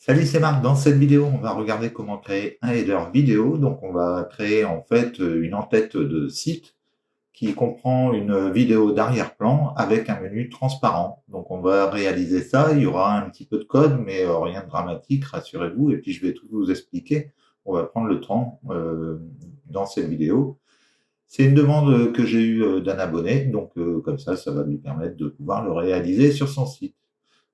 Salut, c'est Marc. Dans cette vidéo, on va regarder comment créer un header vidéo. Donc, on va créer en fait une en-tête de site qui comprend une vidéo d'arrière-plan avec un menu transparent. Donc, on va réaliser ça. Il y aura un petit peu de code, mais rien de dramatique, rassurez-vous. Et puis, je vais tout vous expliquer. On va prendre le temps dans cette vidéo. C'est une demande que j'ai eue d'un abonné. Donc, comme ça va lui permettre de pouvoir le réaliser sur son site.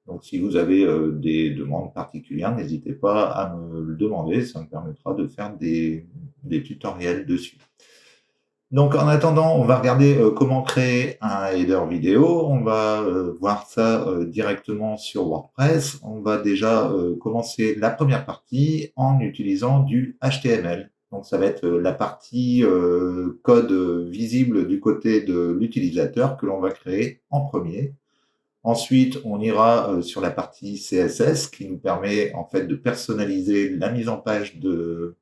Donc, si vous avez des demandes particulières, n'hésitez pas à me le demander, ça me permettra de faire des tutoriels dessus. Donc, en attendant, on va regarder comment créer un header vidéo. On va voir ça directement sur WordPress. On va déjà commencer la première partie en utilisant du HTML. Donc, ça va être la partie code visible du côté de l'utilisateur que l'on va créer en premier. Ensuite, on ira sur la partie CSS qui nous permet en fait de personnaliser la mise en page de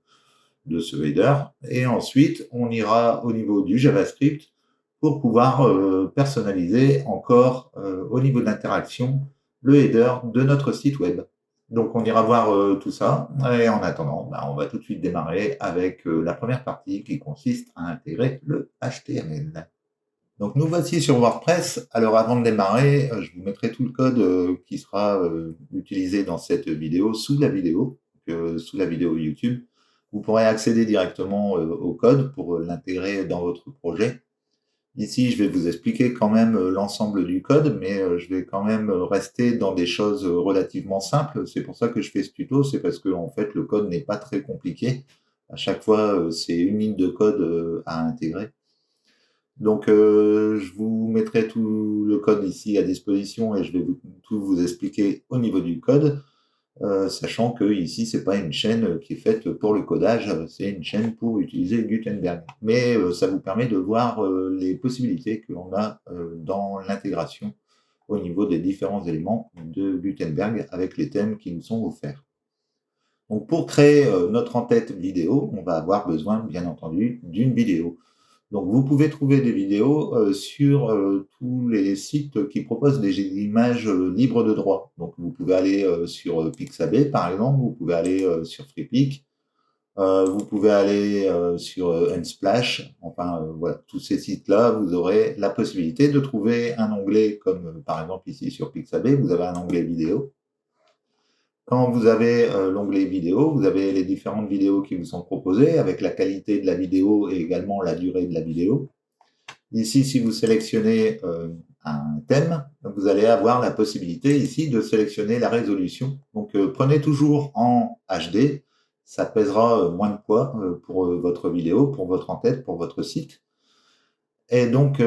ce header. Et ensuite, on ira au niveau du JavaScript pour pouvoir personnaliser encore au niveau de l'interaction le header de notre site web. Donc, on ira voir tout ça. Et en attendant, on va tout de suite démarrer avec la première partie qui consiste à intégrer le HTML. Donc nous voici sur WordPress. Alors avant de démarrer, je vous mettrai tout le code qui sera utilisé dans cette vidéo sous la vidéo, sous la vidéo YouTube. Vous pourrez accéder directement au code pour l'intégrer dans votre projet. Ici, je vais vous expliquer quand même l'ensemble du code, mais je vais quand même rester dans des choses relativement simples. C'est pour ça que je fais ce tuto, c'est parce que en fait le code n'est pas très compliqué. À chaque fois, c'est une ligne de code à intégrer. Donc, je vous mettrai tout le code ici à disposition et je vais tout vous expliquer au niveau du code, sachant que ici, c'est pas une chaîne qui est faite pour le codage, c'est une chaîne pour utiliser Gutenberg. Mais ça vous permet de voir les possibilités que l'on a dans l'intégration au niveau des différents éléments de Gutenberg avec les thèmes qui nous sont offerts. Donc, pour créer notre en-tête vidéo, on va avoir besoin, bien entendu, d'une vidéo. Donc, vous pouvez trouver des vidéos sur tous les sites qui proposent des images libres de droit. Donc, vous pouvez aller sur Pixabay, par exemple, vous pouvez aller sur Freepik, vous pouvez aller sur Unsplash. Enfin, voilà, tous ces sites-là, vous aurez la possibilité de trouver un onglet comme, par exemple, ici sur Pixabay, vous avez un onglet vidéo. Quand vous avez l'onglet vidéo, vous avez les différentes vidéos qui vous sont proposées avec la qualité de la vidéo et également la durée de la vidéo. Ici, si vous sélectionnez un thème, vous allez avoir la possibilité ici de sélectionner la résolution. Donc, prenez toujours en HD, ça pèsera moins de poids pour votre vidéo, pour votre en-tête, pour votre site. Et donc,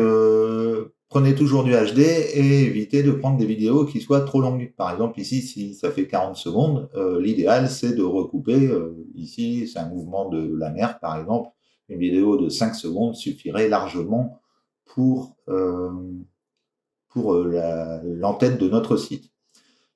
prenez toujours du HD et évitez de prendre des vidéos qui soient trop longues. Par exemple, ici, si ça fait 40 secondes, l'idéal, c'est de recouper. Ici, c'est un mouvement de la mer, par exemple. Une vidéo de 5 secondes suffirait largement pour l'entête de notre site.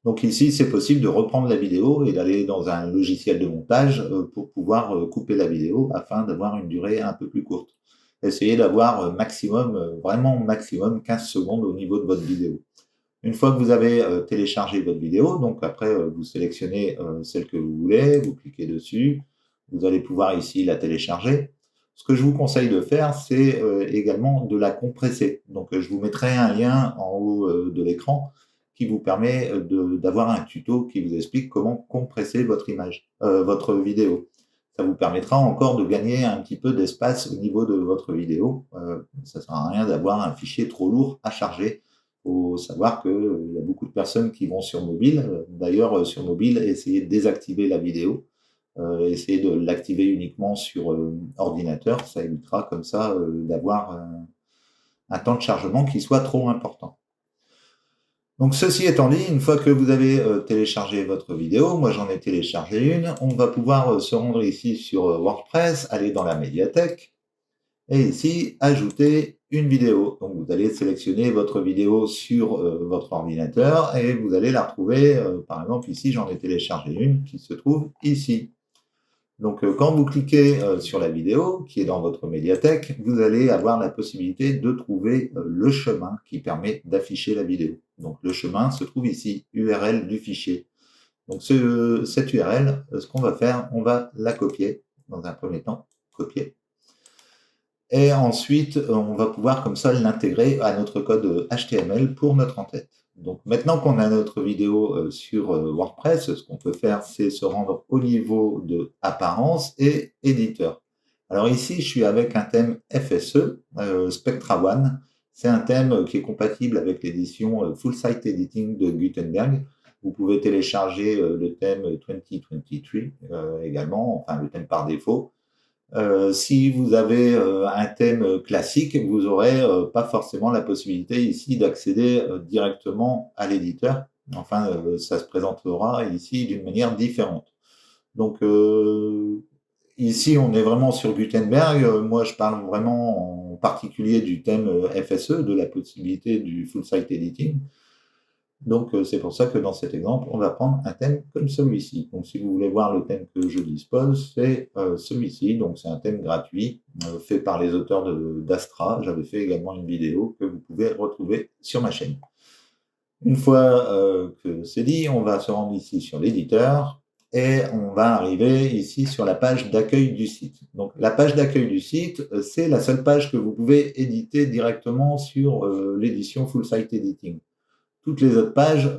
Donc ici, c'est possible de reprendre la vidéo et d'aller dans un logiciel de montage pour pouvoir couper la vidéo afin d'avoir une durée un peu plus courte. Essayez d'avoir maximum, vraiment maximum 15 secondes au niveau de votre vidéo. Une fois que vous avez téléchargé votre vidéo, donc après vous sélectionnez celle que vous voulez, vous cliquez dessus, vous allez pouvoir ici la télécharger. Ce que je vous conseille de faire, c'est également de la compresser. Donc je vous mettrai un lien en haut de l'écran qui vous permet d'avoir un tuto qui vous explique comment compresser votre image, votre vidéo. Ça vous permettra encore de gagner un petit peu d'espace au niveau de votre vidéo. Ça ne sert à rien d'avoir un fichier trop lourd à charger. Il faut savoir qu'il y a beaucoup de personnes qui vont sur mobile. D'ailleurs, sur mobile, essayez de désactiver la vidéo. Essayez de l'activer uniquement sur ordinateur. Ça évitera comme ça d'avoir un temps de chargement qui soit trop important. Donc ceci étant dit, une fois que vous avez téléchargé votre vidéo, moi j'en ai téléchargé une, on va pouvoir se rendre ici sur WordPress, aller dans la médiathèque, et ici, ajouter une vidéo. Donc vous allez sélectionner votre vidéo sur votre ordinateur, et vous allez la retrouver, par exemple ici j'en ai téléchargé une qui se trouve ici. Donc, quand vous cliquez sur la vidéo qui est dans votre médiathèque, vous allez avoir la possibilité de trouver le chemin qui permet d'afficher la vidéo. Donc, le chemin se trouve ici, URL du fichier. Donc cette URL, ce qu'on va faire, on va la copier dans un premier temps, copier. Et ensuite, on va pouvoir comme ça l'intégrer à notre code HTML pour notre en-tête. Donc maintenant qu'on a notre vidéo sur WordPress, ce qu'on peut faire, c'est se rendre au niveau de apparence et éditeur. Alors ici, je suis avec un thème FSE, Spectra One. C'est un thème qui est compatible avec l'édition Full Site Editing de Gutenberg. Vous pouvez télécharger le thème 2023 également, enfin le thème par défaut. Si vous avez un thème classique, vous n'aurez pas forcément la possibilité ici d'accéder directement à l'éditeur. Enfin, ça se présentera ici d'une manière différente. Donc ici, on est vraiment sur Gutenberg. Moi, je parle vraiment en particulier du thème FSE, de la possibilité du full site editing. Donc, c'est pour ça que dans cet exemple, on va prendre un thème comme celui-ci. Donc, si vous voulez voir le thème que je dispose, c'est celui-ci. Donc, c'est un thème gratuit fait par les auteurs d'Astra. J'avais fait également une vidéo que vous pouvez retrouver sur ma chaîne. Une fois que c'est dit, on va se rendre ici sur l'éditeur et on va arriver ici sur la page d'accueil du site. Donc, la page d'accueil du site, c'est la seule page que vous pouvez éditer directement sur l'édition Full Site Editing. Toutes les autres pages,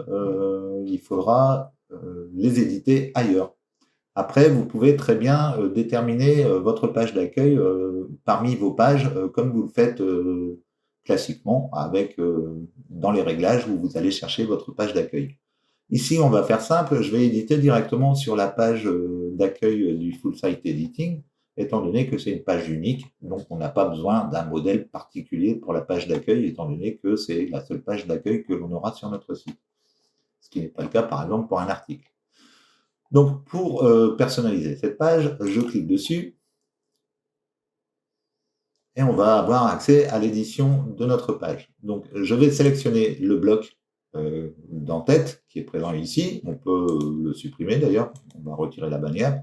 il faudra les éditer ailleurs. Après, vous pouvez très bien déterminer votre page d'accueil parmi vos pages, comme vous le faites classiquement, avec dans les réglages où vous allez chercher votre page d'accueil. Ici, on va faire simple, je vais éditer directement sur la page d'accueil du Full Site Editing, étant donné que c'est une page unique, donc on n'a pas besoin d'un modèle particulier pour la page d'accueil, étant donné que c'est la seule page d'accueil que l'on aura sur notre site. Ce qui n'est pas le cas, par exemple, pour un article. Donc, pour personnaliser cette page, je clique dessus et on va avoir accès à l'édition de notre page. Donc, je vais sélectionner le bloc d'en-tête qui est présent ici. On peut le supprimer d'ailleurs. On va retirer la bannière.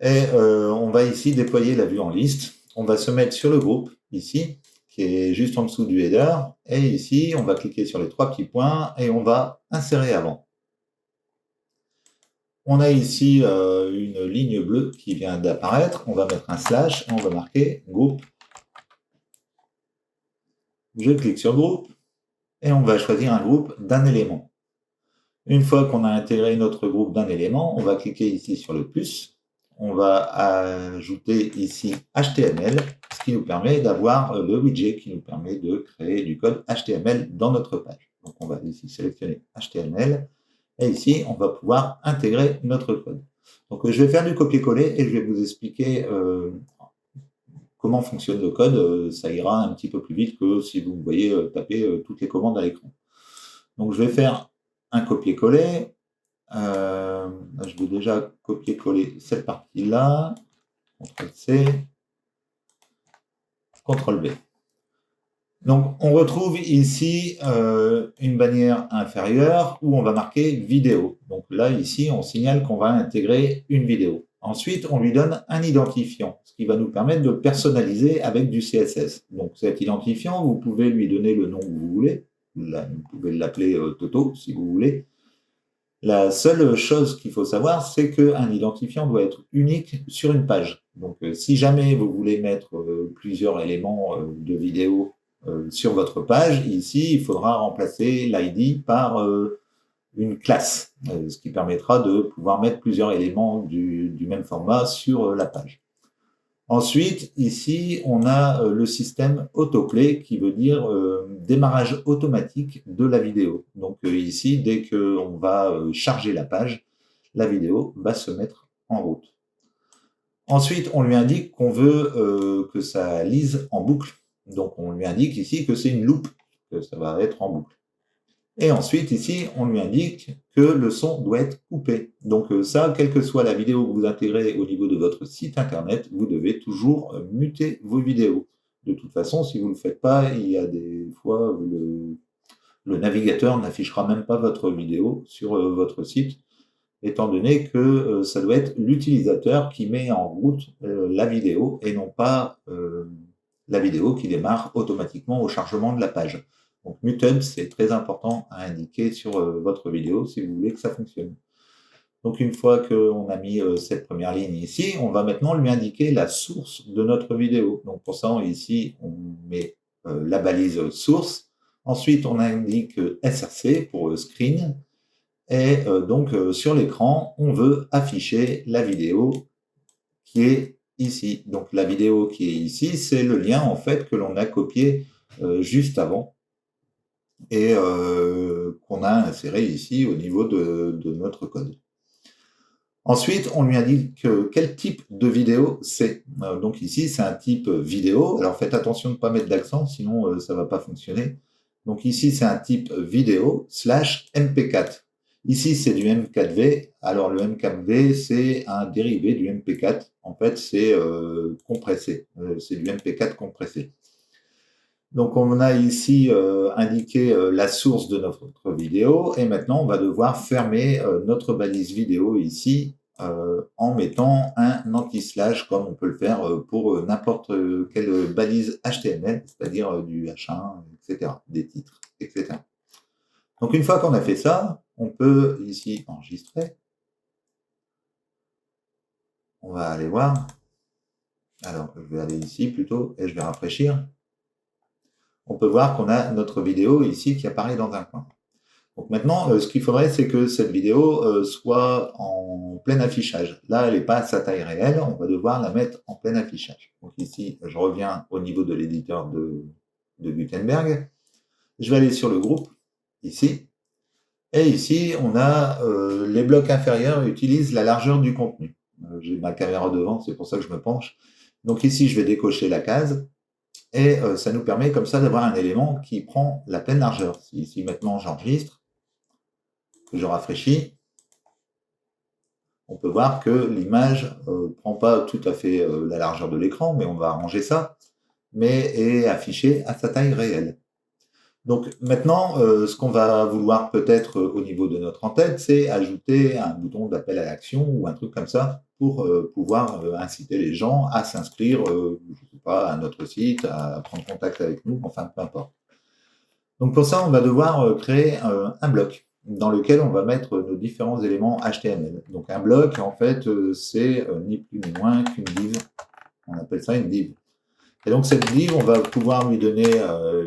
Et on va ici déployer la vue en liste. On va se mettre sur le groupe ici, qui est juste en dessous du header. Et ici, on va cliquer sur les trois petits points et on va insérer avant. On a ici une ligne bleue qui vient d'apparaître. On va mettre un slash et on va marquer groupe. Je clique sur groupe et on va choisir un groupe d'un élément. Une fois qu'on a intégré notre groupe d'un élément, on va cliquer ici sur le plus. On va ajouter ici HTML, ce qui nous permet d'avoir le widget qui nous permet de créer du code HTML dans notre page. Donc on va ici sélectionner HTML et ici on va pouvoir intégrer notre code. Donc je vais faire du copier-coller et je vais vous expliquer comment fonctionne le code. Ça ira un petit peu plus vite que si vous voyez taper toutes les commandes à l'écran. Donc je vais faire un copier-coller. Je vais déjà copier-coller cette partie-là. CTRL-C, CTRL-V. Donc, on retrouve ici une bannière inférieure où on va marquer vidéo. Donc là, ici, on signale qu'on va intégrer une vidéo. Ensuite, on lui donne un identifiant, ce qui va nous permettre de personnaliser avec du CSS. Donc cet identifiant, vous pouvez lui donner le nom que vous voulez. Là, vous pouvez l'appeler Toto, si vous voulez. La seule chose qu'il faut savoir, c'est qu'un identifiant doit être unique sur une page. Donc, si jamais vous voulez mettre plusieurs éléments de vidéo sur votre page, ici, il faudra remplacer l'ID par une classe, ce qui permettra de pouvoir mettre plusieurs éléments du même format sur la page. Ensuite, ici, on a le système autoplay qui veut dire démarrage automatique de la vidéo. Donc ici, dès qu'on va charger la page, la vidéo va se mettre en route. Ensuite, on lui indique qu'on veut que ça lise en boucle. Donc on lui indique ici que c'est une loupe, que ça va être en boucle. Et ensuite, ici, on lui indique que le son doit être coupé. Donc ça, quelle que soit la vidéo que vous intégrez au niveau de votre site internet, vous devez toujours muter vos vidéos. De toute façon, si vous ne le faites pas, il y a des fois le navigateur n'affichera même pas votre vidéo sur votre site, étant donné que ça doit être l'utilisateur qui met en route la vidéo et non pas la vidéo qui démarre automatiquement au chargement de la page. Donc muted, c'est très important à indiquer sur votre vidéo si vous voulez que ça fonctionne. Donc une fois qu'on a mis cette première ligne ici, on va maintenant lui indiquer la source de notre vidéo. Donc pour ça, ici, on met la balise source. Ensuite, on indique SRC pour screen. Et donc sur l'écran, on veut afficher la vidéo qui est ici. Donc la vidéo qui est ici, c'est le lien en fait que l'on a copié juste avant et qu'on a inséré ici au niveau de notre code. Ensuite, on lui indique quel type de vidéo c'est. Donc ici, c'est un type vidéo. Alors faites attention de ne pas mettre d'accent, sinon ça ne va pas fonctionner. Donc ici, c'est un type vidéo / MP4. Ici, c'est du M4V. Alors le M4V, c'est un dérivé du MP4. En fait, c'est compressé. C'est du MP4 compressé. Donc on a ici indiqué la source de notre vidéo et maintenant on va devoir fermer notre balise vidéo ici en mettant un anti-slash comme on peut le faire pour n'importe quelle balise HTML, c'est-à-dire du H1, etc., des titres, etc. Donc une fois qu'on a fait ça, on peut ici enregistrer. On va aller voir. Alors je vais aller ici plutôt et je vais rafraîchir. On peut voir qu'on a notre vidéo ici qui apparaît dans un coin. Donc maintenant, ce qu'il faudrait, c'est que cette vidéo soit en plein affichage. Là, elle n'est pas à sa taille réelle, on va devoir la mettre en plein affichage. Donc ici, je reviens au niveau de l'éditeur de Gutenberg. Je vais aller sur le groupe, ici. Et ici, on a les blocs inférieurs utilisent la largeur du contenu. J'ai ma caméra devant, c'est pour ça que je me penche. Donc ici, je vais décocher la case. Et ça nous permet comme ça d'avoir un élément qui prend la pleine largeur. Si maintenant j'enregistre, que je rafraîchis, on peut voir que l'image ne prend pas tout à fait la largeur de l'écran, mais on va arranger ça, mais est affichée à sa taille réelle. Donc maintenant, ce qu'on va vouloir peut-être au niveau de notre en-tête, c'est ajouter un bouton d'appel à l'action ou un truc comme ça pour pouvoir inciter les gens à s'inscrire, je sais pas, à notre site, à prendre contact avec nous, enfin peu importe. Donc pour ça, on va devoir créer un bloc dans lequel on va mettre nos différents éléments HTML. Donc un bloc, en fait, c'est ni plus ni moins qu'une div. On appelle ça une div. Et donc cette div, on va pouvoir lui donner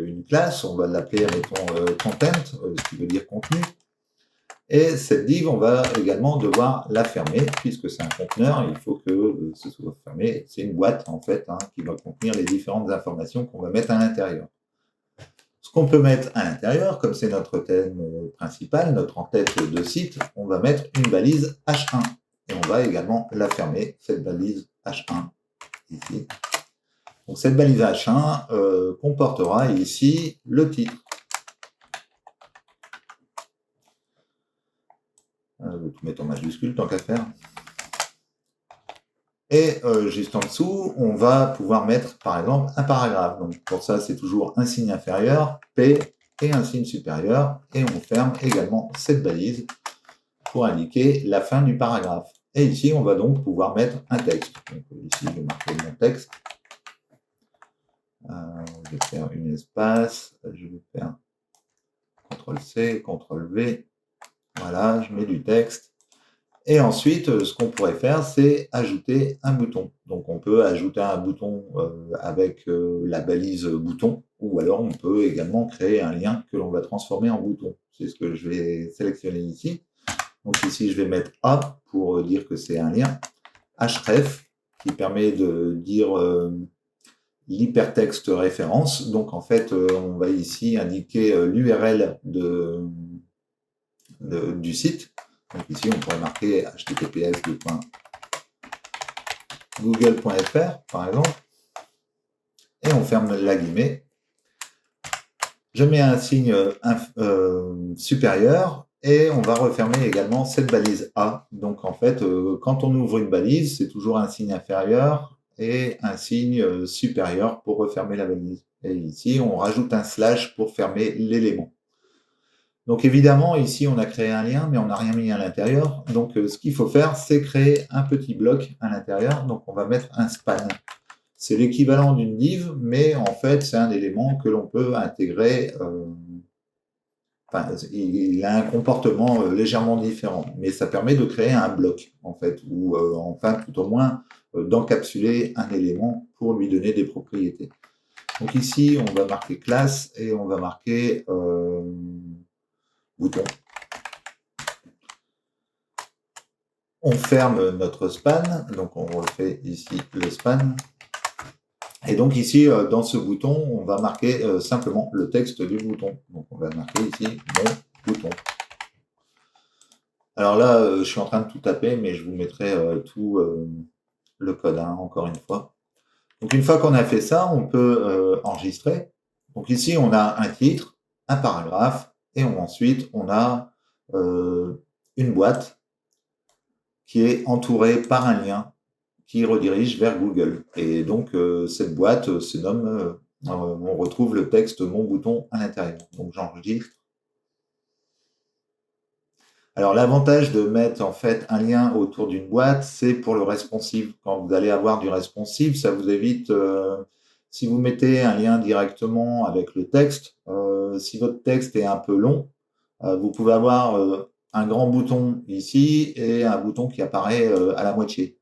une classe, on va l'appeler, mettons, content, ce qui veut dire contenu. Et cette div, on va également devoir la fermer, puisque c'est un conteneur, il faut que ce soit fermé. C'est une boîte, en fait, qui va contenir les différentes informations qu'on va mettre à l'intérieur. Ce qu'on peut mettre à l'intérieur, comme c'est notre thème principal, notre en-tête de site, on va mettre une balise H1. Et on va également la fermer, cette balise H1, ici. Donc cette balise H1 comportera ici le titre. Je vais tout mettre en majuscule, tant qu'à faire. Et juste en dessous, on va pouvoir mettre, par exemple, un paragraphe. Donc pour ça, c'est toujours un signe inférieur, P, et un signe supérieur. Et on ferme également cette balise pour indiquer la fin du paragraphe. Et ici, on va donc pouvoir mettre un texte. Donc ici, je vais marquer mon texte. Je vais faire une espace, je vais faire CTRL-C, CTRL-V. Voilà, je mets du texte. Et ensuite, ce qu'on pourrait faire, c'est ajouter un bouton. Donc on peut ajouter un bouton avec la balise bouton, ou alors on peut également créer un lien que l'on va transformer en bouton. C'est ce que je vais sélectionner ici. Donc ici, je vais mettre A pour dire que c'est un lien. href, qui permet de dire l'hypertexte référence. Donc en fait, on va ici indiquer l'URL du site. Donc ici, on pourrait marquer https://google.fr, par exemple. Et on ferme la guillemets. Je mets un signe supérieur et on va refermer également cette balise A. Donc en fait, quand on ouvre une balise, c'est toujours un signe inférieur et un signe supérieur pour refermer la balise. Et ici, on rajoute un slash pour fermer l'élément. Donc évidemment, ici, on a créé un lien, mais on n'a rien mis à l'intérieur. Donc ce qu'il faut faire, c'est créer un petit bloc à l'intérieur. Donc on va mettre un span. C'est l'équivalent d'une div, mais en fait, c'est un élément que l'on peut intégrer. Il a un comportement légèrement différent, mais ça permet de créer un bloc, en fait, ou enfin, tout au moins, d'encapsuler un élément pour lui donner des propriétés. Donc ici, on va marquer classe et on va marquer bouton. On ferme notre span, donc on refait ici le span. Et donc ici, dans ce bouton, on va marquer simplement le texte du bouton. Donc on va marquer ici mon bouton. Alors là, je suis en train de tout taper, mais je vous mettrai tout le code, hein, encore une fois. Donc une fois qu'on a fait ça, on peut enregistrer. Donc ici, on a un titre, un paragraphe, et ensuite, on a une boîte qui est entourée par un lien qui redirige vers Google. Et donc, cette boîte se nomme, on retrouve le texte Mon bouton à l'intérieur. Donc, j'enregistre. Alors, l'avantage de mettre en fait un lien autour d'une boîte, c'est pour le responsive. Quand vous allez avoir du responsive, ça vous évite, si vous mettez un lien directement avec le texte, si votre texte est un peu long, vous pouvez avoir un grand bouton ici et un bouton qui apparaît à la moitié.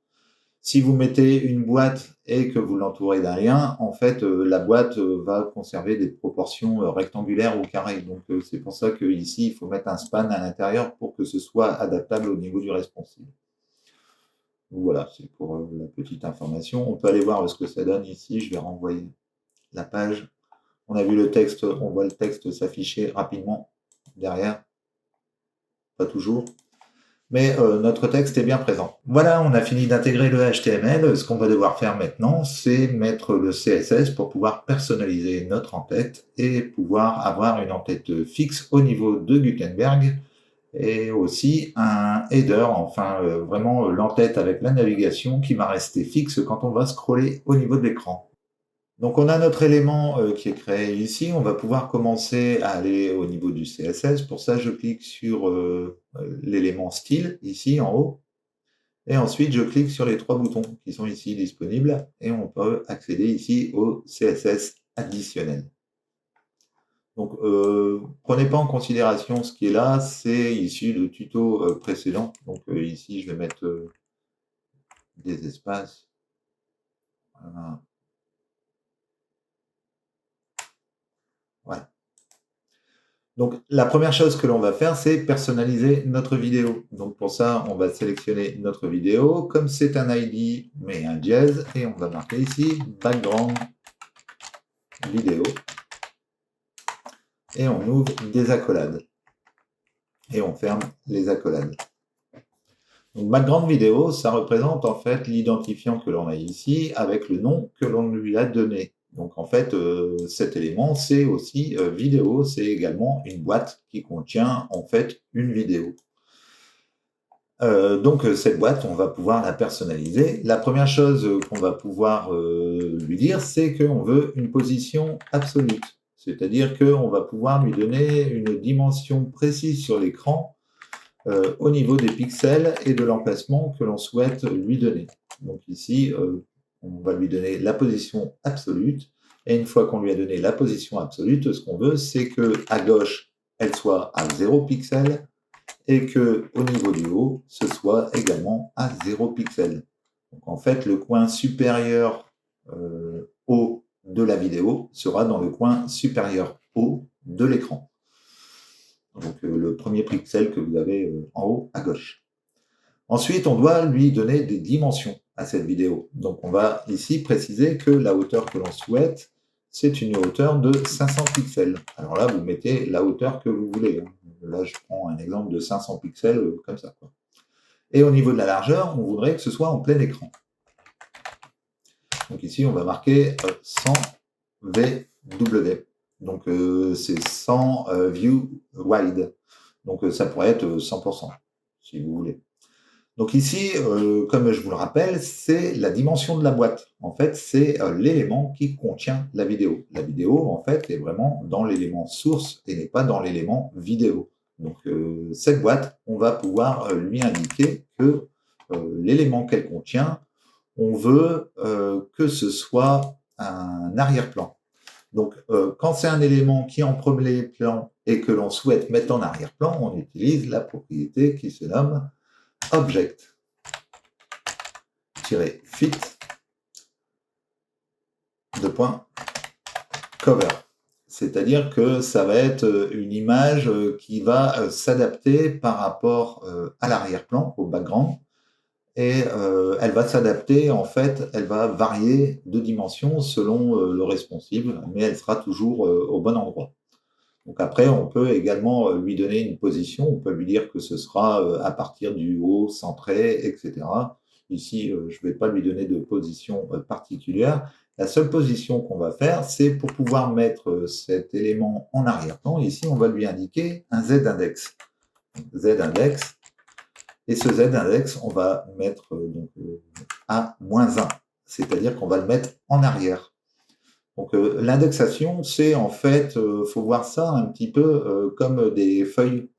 Si vous mettez une boîte et que vous l'entourez d'un lien, en fait, la boîte va conserver des proportions rectangulaires ou carrées. Donc, c'est pour ça qu'ici, il faut mettre un span à l'intérieur pour que ce soit adaptable au niveau du responsive. Donc, voilà, c'est pour la petite information. On peut aller voir ce que ça donne ici. Je vais renvoyer la page. On a vu le texte, on voit le texte s'afficher rapidement derrière. Pas toujours. Mais notre texte est bien présent. Voilà, on a fini d'intégrer le HTML. Ce qu'on va devoir faire maintenant, c'est mettre le CSS pour pouvoir personnaliser notre en-tête et pouvoir avoir une en-tête fixe au niveau de Gutenberg et aussi un header, enfin vraiment l'en-tête avec la navigation qui va rester fixe quand on va scroller au niveau de l'écran. Donc on a notre élément qui est créé ici, on va pouvoir commencer à aller au niveau du CSS. Pour ça, je clique sur l'élément style, ici en haut, et ensuite je clique sur les trois boutons qui sont ici disponibles, et on peut accéder ici au CSS additionnel. Donc prenez pas en considération ce qui est là, c'est issu de tuto précédent. Donc ici, je vais mettre des espaces. Voilà. Voilà. Donc, la première chose que l'on va faire, c'est personnaliser notre vidéo. Donc, pour ça, on va sélectionner notre vidéo. Comme c'est un ID, mais un dièse, et on va marquer ici background vidéo. Et on ouvre des accolades. Et on ferme les accolades. Donc, background vidéo, ça représente en fait l'identifiant que l'on a ici avec le nom que l'on lui a donné. Donc en fait, cet élément, c'est aussi vidéo, c'est également une boîte qui contient en fait une vidéo. Donc cette boîte, on va pouvoir la personnaliser. La première chose qu'on va pouvoir lui dire, c'est qu'on veut une position absolue. C'est-à-dire qu'on va pouvoir lui donner une dimension précise sur l'écran au niveau des pixels et de l'emplacement que l'on souhaite lui donner. Donc ici, on va lui donner la position absolue. Et une fois qu'on lui a donné la position absolue, ce qu'on veut, c'est qu'à gauche, elle soit à 0 pixel et qu'au niveau du haut, ce soit également à 0 pixel. Donc en fait, le coin supérieur haut de la vidéo sera dans le coin supérieur haut de l'écran. Donc le premier pixel que vous avez en haut à gauche. Ensuite, on doit lui donner des dimensions à cette vidéo. Donc on va ici préciser que la hauteur que l'on souhaite, c'est une hauteur de 500 pixels. Alors là, vous mettez la hauteur que vous voulez. Là, je prends un exemple de 500 pixels comme ça. Et au niveau de la largeur, on voudrait que ce soit en plein écran. Donc ici, on va marquer 100 VW. Donc c'est 100 view wide. Donc ça pourrait être 100%, si vous voulez. Donc ici, comme je vous le rappelle, c'est la dimension de la boîte. En fait, c'est l'élément qui contient la vidéo. La vidéo, en fait, est vraiment dans l'élément source et n'est pas dans l'élément vidéo. Donc cette boîte, on va pouvoir lui indiquer que l'élément qu'elle contient, on veut que ce soit un arrière-plan. Donc, quand c'est un élément qui est en premier plan et que l'on souhaite mettre en arrière-plan, on utilise la propriété qui se nomme object-fit cover. C'est-à-dire que ça va être une image qui va s'adapter par rapport à l'arrière-plan, au background, et elle va s'adapter, en fait, elle va varier de dimension selon le responsive, mais elle sera toujours au bon endroit. Donc après, on peut également lui donner une position, on peut lui dire que ce sera à partir du haut, centré, etc. Ici, je ne vais pas lui donner de position particulière. La seule position qu'on va faire, c'est pour pouvoir mettre cet élément en arrière-plan. Ici, on va lui indiquer un Z-index. Z-index. Et ce Z-index, on va mettre à -1. C'est-à-dire qu'on va le mettre en arrière. Donc l'indexation, c'est en fait, faut voir ça un petit peu comme des feuilles.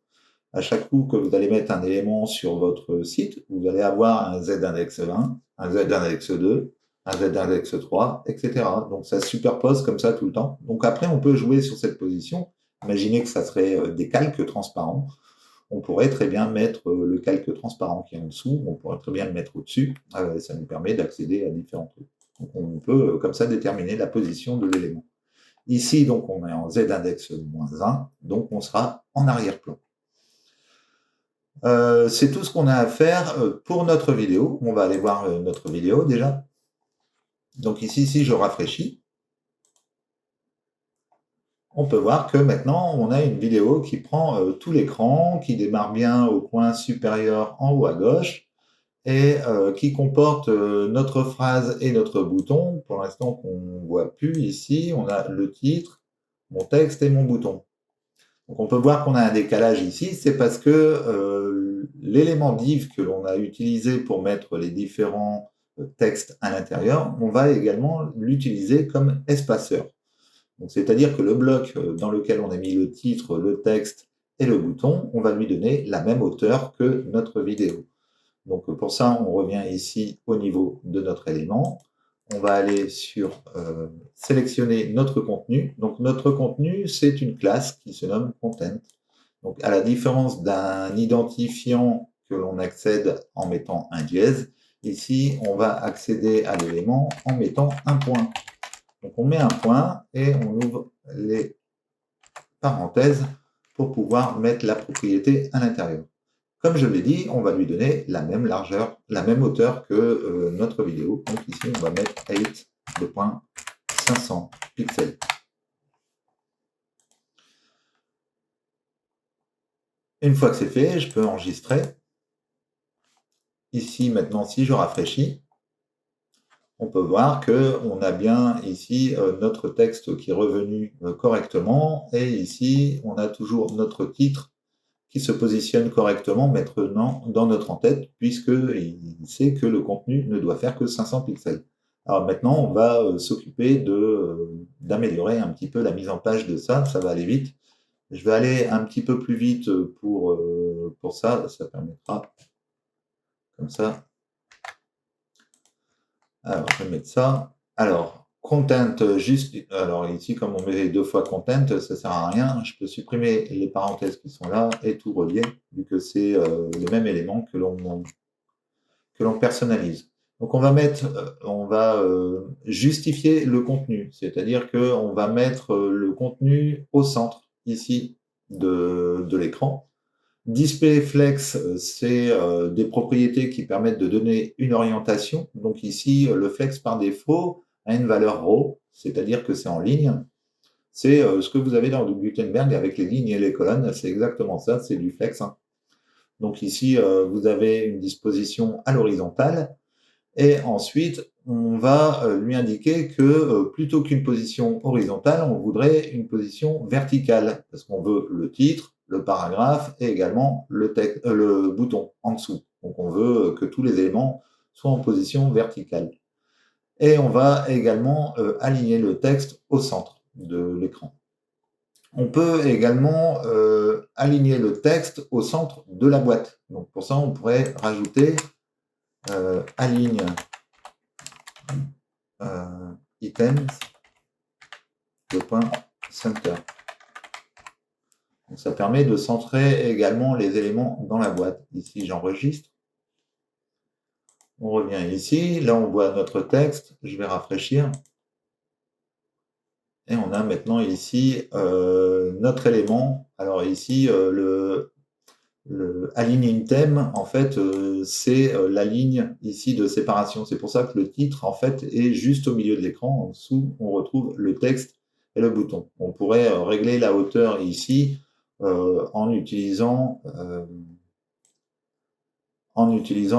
À chaque coup que vous allez mettre un élément sur votre site, vous allez avoir un Z-index 1, un Z-index 2, un Z-index 3, etc. Donc ça se superpose comme ça tout le temps. Donc après, on peut jouer sur cette position. Imaginez que ça serait des calques transparents. On pourrait très bien mettre le calque transparent qui est en dessous, on pourrait très bien le mettre au-dessus. Ça nous permet d'accéder à différents trucs. Donc on peut comme ça déterminer la position de l'élément. Ici, donc, on est en Z-index -1, donc on sera en arrière-plan. C'est tout ce qu'on a à faire pour notre vidéo. On va aller voir notre vidéo déjà. Donc ici, si je rafraîchis, on peut voir que maintenant, on a une vidéo qui prend tout l'écran, qui démarre bien au coin supérieur en haut à gauche, et qui comporte notre phrase et notre bouton. Pour l'instant, qu'on ne voit plus ici, on a le titre, mon texte et mon bouton. Donc on peut voir qu'on a un décalage ici, c'est parce que l'élément div que l'on a utilisé pour mettre les différents textes à l'intérieur, on va également l'utiliser comme espaceur. C'est-à-dire que le bloc dans lequel on a mis le titre, le texte et le bouton, on va lui donner la même hauteur que notre vidéo. Donc pour ça, on revient ici au niveau de notre élément. On va aller sur sélectionner notre contenu. Donc notre contenu, c'est une classe qui se nomme content. Donc à la différence d'un identifiant que l'on accède en mettant un dièse, ici on va accéder à l'élément en mettant un point. Donc on met un point et on ouvre les parenthèses pour pouvoir mettre la propriété à l'intérieur. Comme je l'ai dit, on va lui donner la même largeur, la même hauteur que notre vidéo. Donc ici, on va mettre 8.500 pixels. Une fois que c'est fait, je peux enregistrer. Ici, maintenant, si je rafraîchis, on peut voir qu'on a bien ici notre texte qui est revenu correctement. Et ici, on a toujours notre titre qui se positionne correctement maintenant dans notre en-tête, puisqu'il sait que le contenu ne doit faire que 500 pixels. Alors maintenant, on va s'occuper d'améliorer un petit peu la mise en page de ça, ça va aller vite. Je vais aller un petit peu plus vite pour ça, ça permettra comme ça. Alors, je vais mettre ça. Alors, content, alors ici, comme on met 2 fois content, ça ne sert à rien. Je peux supprimer les parenthèses qui sont là et tout relier, vu que c'est le même élément que l'on personnalise. Donc, on va justifier le contenu, c'est-à-dire qu'on va mettre le contenu au centre, ici, de l'écran. Display flex, c'est des propriétés qui permettent de donner une orientation. Donc ici, le flex par défaut a une valeur raw, c'est-à-dire que c'est en ligne. C'est ce que vous avez dans le Gutenberg avec les lignes et les colonnes, c'est exactement ça, c'est du flex. Donc ici, vous avez une disposition à l'horizontale. Et ensuite, on va lui indiquer que plutôt qu'une position horizontale, on voudrait une position verticale, parce qu'on veut le titre, le paragraphe et également le bouton en dessous. Donc on veut que tous les éléments soient en position verticale. Et on va également aligner le texte au centre de l'écran. On peut également aligner le texte au centre de la boîte. Donc pour ça, on pourrait rajouter aligne items, le point center. Donc ça permet de centrer également les éléments dans la boîte. Ici, j'enregistre. On revient ici. Là, on voit notre texte. Je vais rafraîchir. Et on a maintenant ici notre élément. Alors ici, le aligning theme, en fait, c'est la ligne ici de séparation. C'est pour ça que le titre, en fait, est juste au milieu de l'écran. En dessous, on retrouve le texte et le bouton. On pourrait régler la hauteur ici en utilisant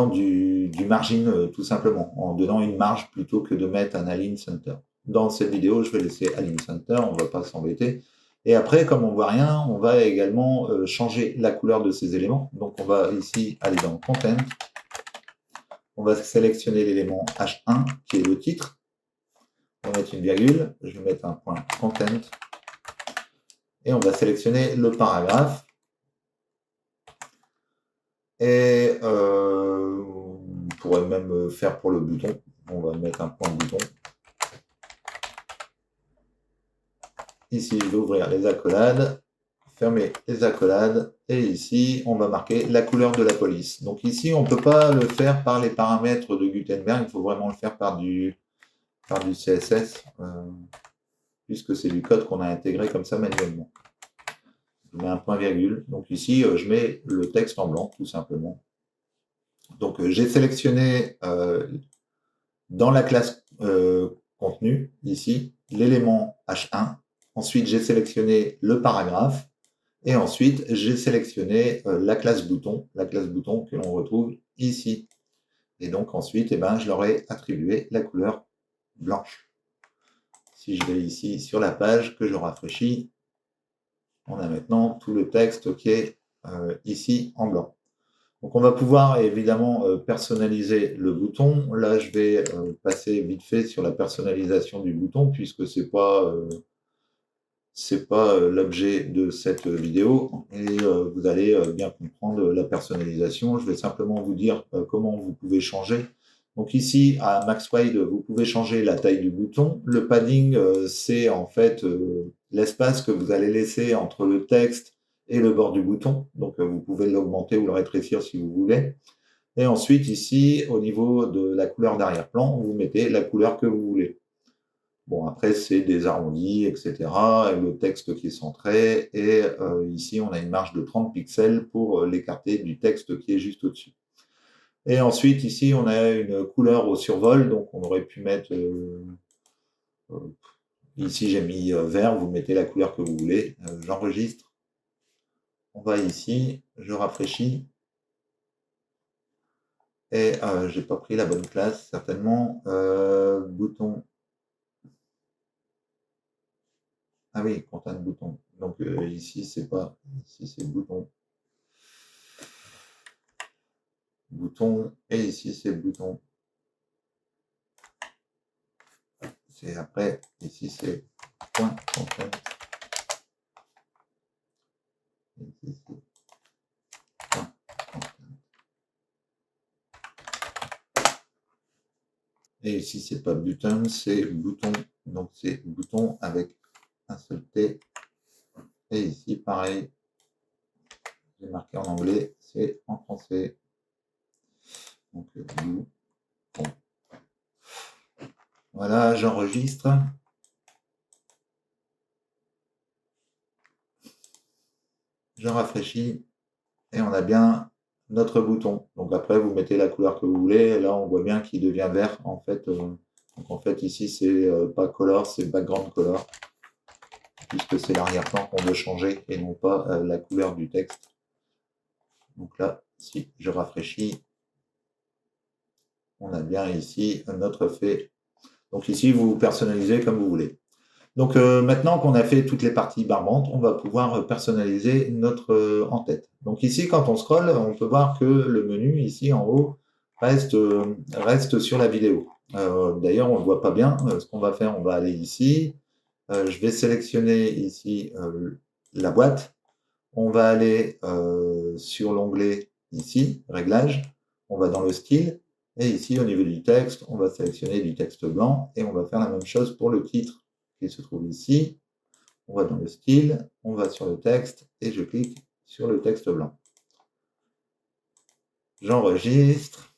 du margin tout simplement, en donnant une marge plutôt que de mettre un align center. Dans cette vidéo, je vais laisser align center, on ne va pas s'embêter. Et après, comme on ne voit rien, on va également changer la couleur de ces éléments. Donc on va ici aller dans Content. On va sélectionner l'élément H1 qui est le titre. On va mettre une virgule, je vais mettre un point Content. Et on va sélectionner le paragraphe. Et on pourrait même faire pour le bouton. On va mettre un point bouton. Ici, je vais ouvrir les accolades, fermer les accolades, et ici, on va marquer la couleur de la police. Donc ici, on ne peut pas le faire par les paramètres de Gutenberg, il faut vraiment le faire par du CSS, puisque c'est du code qu'on a intégré comme ça manuellement. Je mets un point virgule. Donc ici, je mets le texte en blanc, tout simplement. Donc j'ai sélectionné dans la classe contenu, ici, l'élément H1. Ensuite, j'ai sélectionné le paragraphe. Et ensuite, j'ai sélectionné la classe bouton que l'on retrouve ici. Et donc ensuite, je leur ai attribué la couleur blanche. Si je vais ici sur la page, que je rafraîchis, on a maintenant tout le texte qui est ici en blanc. Donc on va pouvoir évidemment personnaliser le bouton. Là, je vais passer vite fait sur la personnalisation du bouton, puisque c'est pas l'objet de cette vidéo, et vous allez bien comprendre la personnalisation. Je vais simplement vous dire comment vous pouvez changer. Donc ici, à MaxWide, vous pouvez changer la taille du bouton. Le padding, c'est en fait l'espace que vous allez laisser entre le texte et le bord du bouton. Donc vous pouvez l'augmenter ou le rétrécir si vous voulez. Et ensuite, ici, au niveau de la couleur d'arrière-plan, vous mettez la couleur que vous voulez. Bon, après, c'est des arrondis, etc. Et le texte qui est centré. Et ici, on a une marge de 30 pixels pour l'écarter du texte qui est juste au-dessus. Et ensuite, ici, on a une couleur au survol. Donc, on aurait pu mettre... ici, j'ai mis vert. Vous mettez la couleur que vous voulez. J'enregistre. On va ici. Je rafraîchis. Et je n'ai pas pris la bonne classe, certainement. Bouton... Ah oui, content bouton. Donc ici, c'est pas. Ici, c'est bouton. Bouton. Et ici, c'est bouton. C'est après. Ici, c'est point content. Ici, c'est point content. Et ici, c'est pas button, c'est bouton. Donc, c'est bouton avec un seul T. Et ici, pareil. J'ai marqué en anglais, c'est en français. Donc, bouton. Voilà, j'enregistre. Je rafraîchis. Et on a bien notre bouton. Donc après, vous mettez la couleur que vous voulez. Et là, on voit bien qu'il devient vert. En fait, donc en fait, ici, c'est pas color, c'est background color, puisque c'est l'arrière-plan qu'on veut changer et non pas la couleur du texte. Donc là, si je rafraîchis, on a bien ici notre fait. Donc ici, vous personnalisez comme vous voulez. Donc maintenant qu'on a fait toutes les parties barbantes, on va pouvoir personnaliser notre en-tête. Donc ici, quand on scrolle, on peut voir que le menu ici en haut reste sur la vidéo. D'ailleurs, on ne le voit pas bien. Ce qu'on va faire, on va aller ici. Je vais sélectionner ici la boîte. On va aller sur l'onglet ici, Réglages. On va dans le style. Et ici, au niveau du texte, on va sélectionner du texte blanc et on va faire la même chose pour le titre qui se trouve ici. On va dans le style, on va sur le texte et je clique sur le texte blanc. J'enregistre,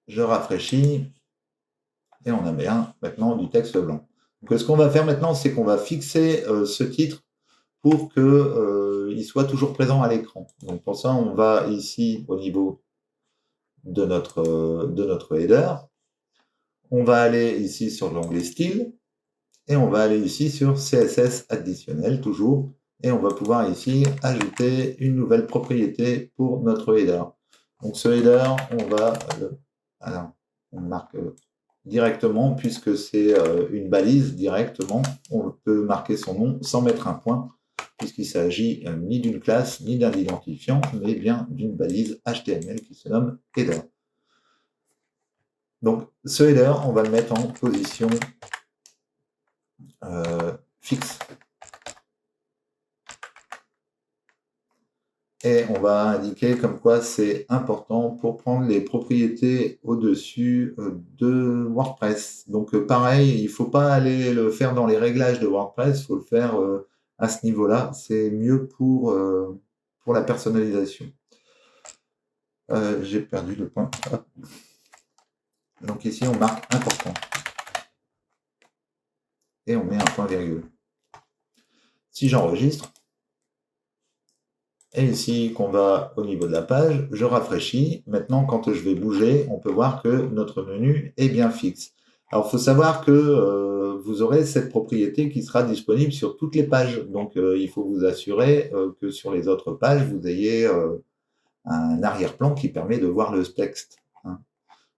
je rafraîchis et on a bien maintenant du texte blanc. Donc, ce qu'on va faire maintenant, c'est qu'on va fixer ce titre pour qu'il soit toujours présent à l'écran. Donc pour ça, on va ici au niveau de notre header. On va aller ici sur l'onglet style et on va aller ici sur CSS additionnel toujours et on va pouvoir ici ajouter une nouvelle propriété pour notre header. Donc ce header, on marque directement puisque c'est une balise directement. On peut marquer son nom sans mettre un point puisqu'il s'agit ni d'une classe ni d'un identifiant, mais bien d'une balise HTML qui se nomme header. Donc ce header, on va le mettre en position fixe. Et on va indiquer comme quoi c'est important pour prendre les propriétés au-dessus de WordPress. Donc pareil, il ne faut pas aller le faire dans les réglages de WordPress, il faut le faire à ce niveau-là. C'est mieux pour la personnalisation. J'ai perdu le point. Hop. Donc ici, on marque important. Et on met un point virgule. Si j'enregistre, et ici qu'on va au niveau de la page, je rafraîchis. Maintenant, quand je vais bouger, on peut voir que notre menu est bien fixe. Alors, il faut savoir que vous aurez cette propriété qui sera disponible sur toutes les pages. Donc, il faut vous assurer que sur les autres pages, vous ayez un arrière-plan qui permet de voir le texte. Hein.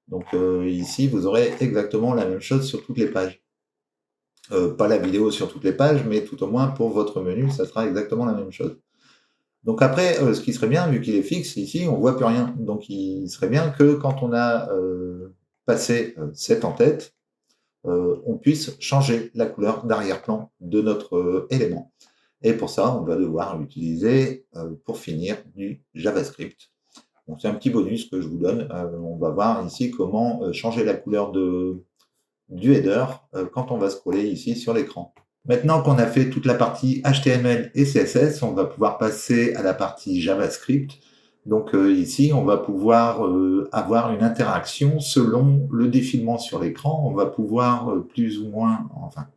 Donc, ici, vous aurez exactement la même chose sur toutes les pages. Pas la vidéo sur toutes les pages, mais tout au moins pour votre menu, ça sera exactement la même chose. Donc après, ce qui serait bien, vu qu'il est fixe, ici, on ne voit plus rien. Donc il serait bien que quand on a passé cette en-tête, on puisse changer la couleur d'arrière-plan de notre élément. Et pour ça, on va devoir utiliser, pour finir, du JavaScript. Donc c'est un petit bonus que je vous donne. On va voir ici comment changer la couleur du header quand on va scroller ici sur l'écran. Maintenant qu'on a fait toute la partie HTML et CSS, on va pouvoir passer à la partie JavaScript. Donc ici, on va pouvoir avoir une interaction selon le défilement sur l'écran. On va pouvoir plus ou moins, enfin,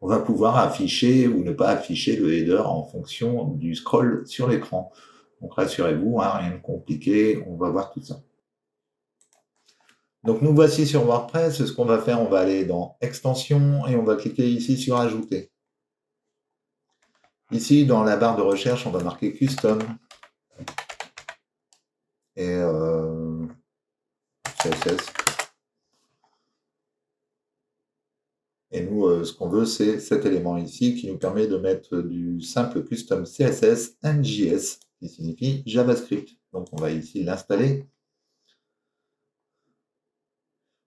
on va pouvoir afficher ou ne pas afficher le header en fonction du scroll sur l'écran. Donc rassurez-vous, hein, rien de compliqué, on va voir tout ça. Donc nous voici sur WordPress. Ce qu'on va faire, on va aller dans Extensions et on va cliquer ici sur Ajouter. Ici, dans la barre de recherche, on va marquer Custom et CSS. Et nous, ce qu'on veut, c'est cet élément ici qui nous permet de mettre du simple Custom CSS NJS, qui signifie JavaScript. Donc on va ici l'installer.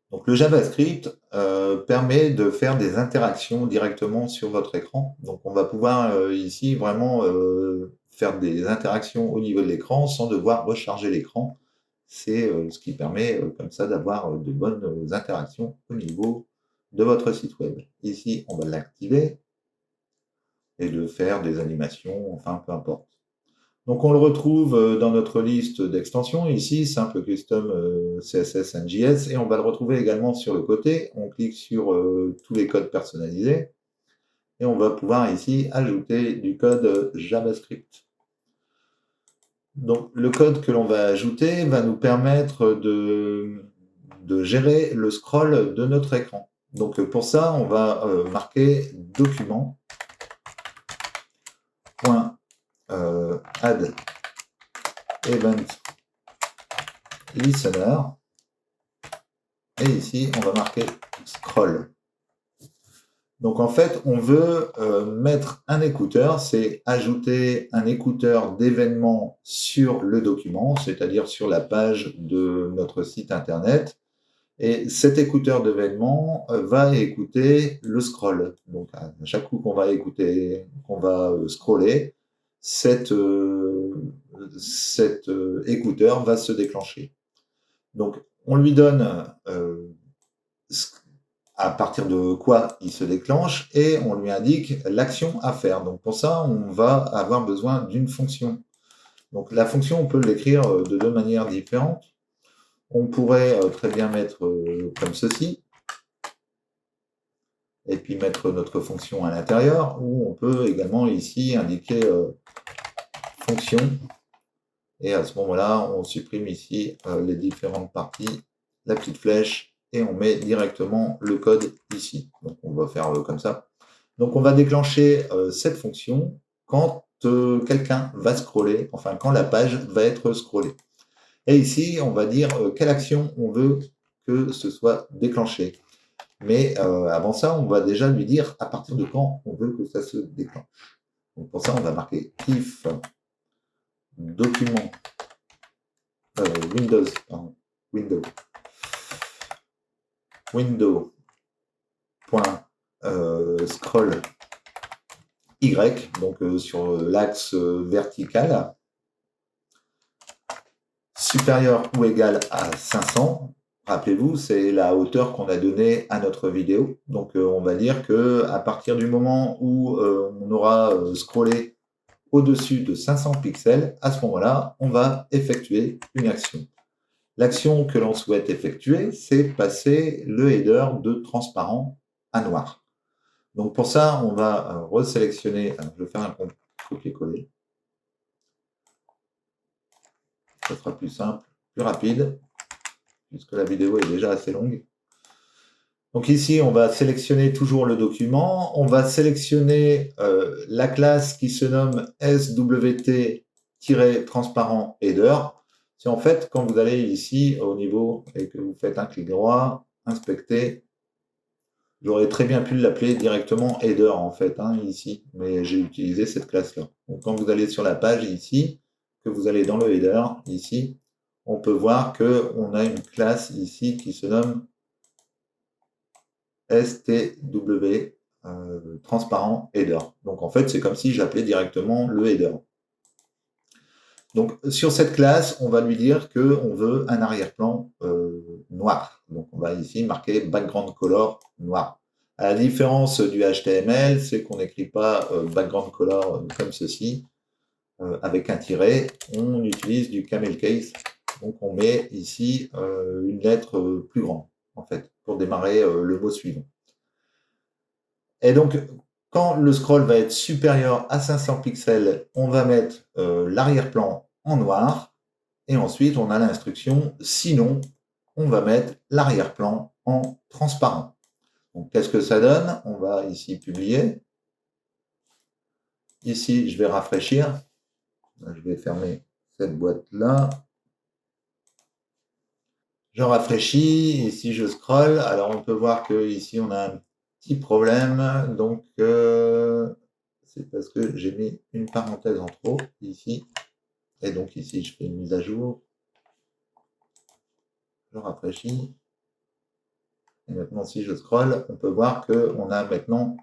Donc le JavaScript permet de faire des interactions directement sur votre écran. Donc on va pouvoir ici vraiment faire des interactions au niveau de l'écran sans devoir recharger l'écran. C'est ce qui permet comme ça d'avoir de bonnes interactions au niveau de votre site web. Ici, on va l'activer et de faire des animations, enfin peu importe. Donc on le retrouve dans notre liste d'extensions, ici, simple custom CSS NJS, et on va le retrouver également sur le côté. On clique sur tous les codes personnalisés, et on va pouvoir ici ajouter du code JavaScript. Donc le code que l'on va ajouter va nous permettre de gérer le scroll de notre écran. Donc pour ça, on va marquer document. Add event listener et ici on va marquer scroll. Donc en fait on veut mettre un écouteur, c'est ajouter un écouteur d'événement sur le document, c'est-à-dire sur la page de notre site internet, et cet écouteur d'événement va écouter le scroll. Donc à chaque coup qu'on va écouter, qu'on va scroller, cet écouteur va se déclencher. Donc On lui donne à partir de quoi il se déclenche et on lui indique l'action à faire. Donc pour ça, on va avoir besoin d'une fonction. Donc la fonction, on peut l'écrire de deux manières différentes. On pourrait très bien mettre comme ceci, et puis mettre notre fonction à l'intérieur, ou on peut également ici indiquer fonction, et à ce moment-là, on supprime ici les différentes parties, la petite flèche, et on met directement le code ici. Donc on va faire comme ça. Donc on va déclencher cette fonction quand quelqu'un va scroller, enfin quand la page va être scrollée. Et ici, on va dire quelle action on veut que ce soit déclenché. Mais avant ça, on va déjà lui dire à partir de quand on veut que ça se déclenche. Donc pour ça, on va marquer if document window point scroll y, donc sur l'axe vertical, supérieur ou égal à 500. Rappelez-vous, c'est la hauteur qu'on a donnée à notre vidéo. Donc on va dire que à partir du moment où on aura scrollé au-dessus de 500 pixels, à ce moment-là, on va effectuer une action. L'action que l'on souhaite effectuer, c'est passer le header de transparent à noir. Donc pour ça, on va resélectionner, je vais faire un copier-coller. Ça sera plus simple, plus rapide, puisque la vidéo est déjà assez longue. Donc ici, on va sélectionner toujours le document. On va sélectionner la classe qui se nomme SWT-transparent header. C'est en fait, quand vous allez ici au niveau et que vous faites un clic droit, inspecter, j'aurais très bien pu l'appeler directement header en fait, ici, mais j'ai utilisé cette classe-là. Donc quand vous allez sur la page ici, que vous allez dans le header, ici, on peut voir qu'on a une classe ici qui se nomme STW transparent header. Donc en fait, c'est comme si j'appelais directement le header. Donc sur cette classe, on va lui dire qu'on veut un arrière-plan noir. Donc on va ici marquer background color noir. À la différence du HTML, c'est qu'on n'écrit pas background color comme ceci, avec un tiret. On utilise du camel case. Donc on met ici une lettre plus grande, en fait, pour démarrer le mot suivant. Et donc, quand le scroll va être supérieur à 500 pixels, on va mettre l'arrière-plan en noir. Et ensuite, on a l'instruction, sinon, on va mettre l'arrière-plan en transparent. Donc, qu'est-ce que ça donne? On va ici publier. Ici, je vais rafraîchir. Je vais fermer cette boîte-là. Je rafraîchis. Ici, je scroll. Alors, on peut voir qu'ici, on a un petit problème. Donc, c'est parce que j'ai mis une parenthèse en trop ici. Et donc, ici, je fais une mise à jour. Je rafraîchis. Et maintenant, si je scroll, on peut voir qu'on a maintenant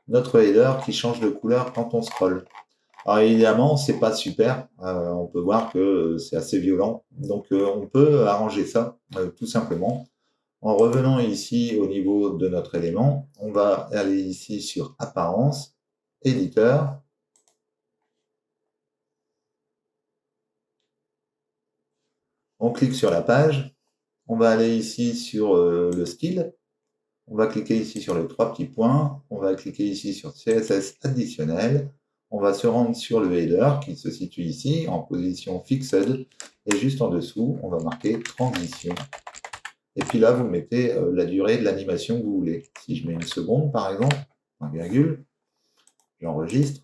notre header qui change de couleur quand on scroll. Alors évidemment, c'est pas super. On peut voir que c'est assez violent. Donc on peut arranger ça tout simplement en revenant ici au niveau de notre élément. On va aller ici sur Apparence, Éditeur. On clique sur la page. On va aller ici sur le style. On va cliquer ici sur les trois petits points. On va cliquer ici sur CSS additionnel. On va se rendre sur le header qui se situe ici en position fixed. Et juste en dessous, on va marquer transition. Et puis là, vous mettez la durée de l'animation que vous voulez. Si je mets une seconde, par exemple, un virgule, j'enregistre,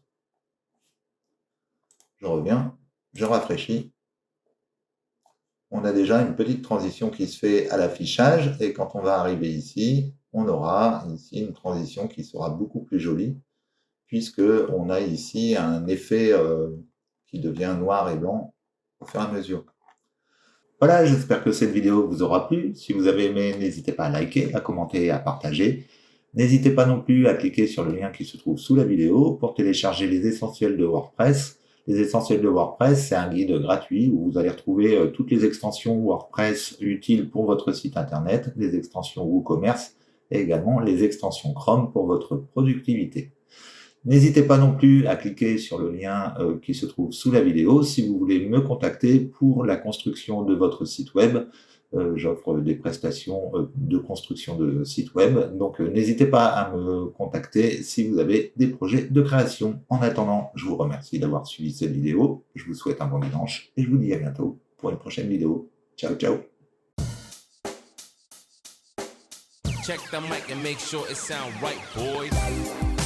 je reviens, je rafraîchis. On a déjà une petite transition qui se fait à l'affichage. Et quand on va arriver ici, on aura ici une transition qui sera beaucoup plus jolie, puisqu'on a ici un effet qui devient noir et blanc au fur et à mesure. Voilà, j'espère que cette vidéo vous aura plu. Si vous avez aimé, n'hésitez pas à liker, à commenter et à partager. N'hésitez pas non plus à cliquer sur le lien qui se trouve sous la vidéo pour télécharger les essentiels de WordPress, Les essentiels de WordPress, c'est un guide gratuit où vous allez retrouver toutes les extensions WordPress utiles pour votre site internet, les extensions WooCommerce et également les extensions Chrome pour votre productivité. N'hésitez pas non plus à cliquer sur le lien qui se trouve sous la vidéo si vous voulez me contacter pour la construction de votre site web. J'offre des prestations de construction de site web, donc n'hésitez pas à me contacter si vous avez des projets de création. En attendant, je vous remercie d'avoir suivi cette vidéo, je vous souhaite un bon dimanche et je vous dis à bientôt pour une prochaine vidéo. Ciao, ciao! Check the mic and make sure it sound right, boys.